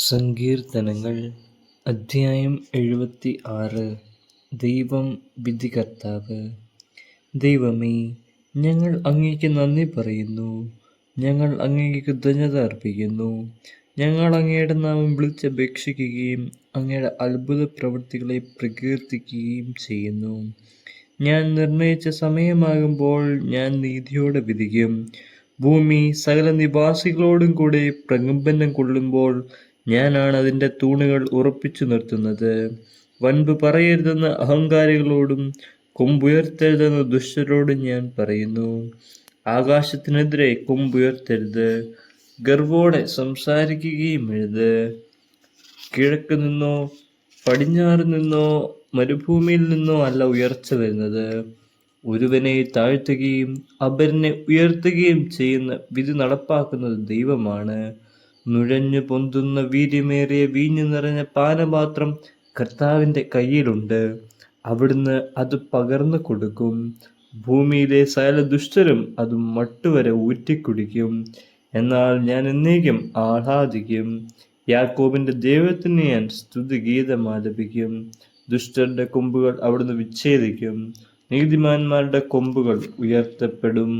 സങ്കീർത്തനങ്ങൾ അധ്യായം 76. ദൈവം വിധികർത്താവ്. ദൈവമേ, ഞങ്ങൾ അങ്ങേക്ക് നന്ദി പറയുന്നു. ഞങ്ങൾ അങ്ങേക്ക് കൃതജ്ഞത അർപ്പിക്കുന്നു. ഞങ്ങൾ അങ്ങയുടെ നാമം വിളിച്ചപേക്ഷിക്കുകയും അങ്ങയുടെ അത്ഭുത പ്രവൃത്തികളെ പ്രകീർത്തിക്കുകയും ചെയ്യുന്നു. ഞാൻ നിർണയിച്ച സമയമാകുമ്പോൾ ഞാൻ നീതിയോടെ വിധിക്കും. ഭൂമി സകല നിവാസികളോടും കൂടെ പ്രകമ്പനം കൊള്ളുമ്പോൾ ഞാനാണ് അതിൻ്റെ തൂണുകൾ ഉറപ്പിച്ചു നിർത്തുന്നത്. വൻപ് പറയരുതെന്ന് അഹങ്കാരികളോടും കൊമ്പുയർത്തരുതെന്ന് ദുഷ്ടരോടും ഞാൻ പറയുന്നു. ആകാശത്തിനെതിരെ കൊമ്പുയർത്തരുത്, ഗർവോടെ സംസാരിക്കുകയും അരുത്. കിഴക്ക് നിന്നോ പടിഞ്ഞാറ് നിന്നോ മരുഭൂമിയിൽ നിന്നോ അല്ല ഉയർച്ച വരുന്നത്. ഒരുവനെ താഴ്ത്തുകയും അപരനെ ഉയർത്തുകയും ചെയ്യുന്ന വിധി നടപ്പാക്കുന്നത് ദൈവമാണ്. നുഴഞ്ഞു പൊന്തുന്ന വീര്യമേറിയ വീഞ്ഞു നിറഞ്ഞ പാനപാത്രം കർത്താവിൻ്റെ കയ്യിലുണ്ട്. അവിടുന്ന് അത് പകർന്നു കൊടുക്കും. ഭൂമിയിലെ സകല ദുഷ്ടരും അത് മട്ടുവരെ ഊറ്റിക്കുടിക്കും. എന്നാൽ ഞാൻ എന്നേക്കും ആഹ്ലാദിക്കും. യാക്കോബിന്റെ ദൈവത്തിന് ഞാൻ സ്തുതിഗീതം ആലപിക്കും. ദുഷ്ടരുടെ കൊമ്പുകൾ അവിടുന്ന് വിച്ഛേദിക്കും, നീതിമാന്മാരുടെ കൊമ്പുകൾ ഉയർത്തപ്പെടും.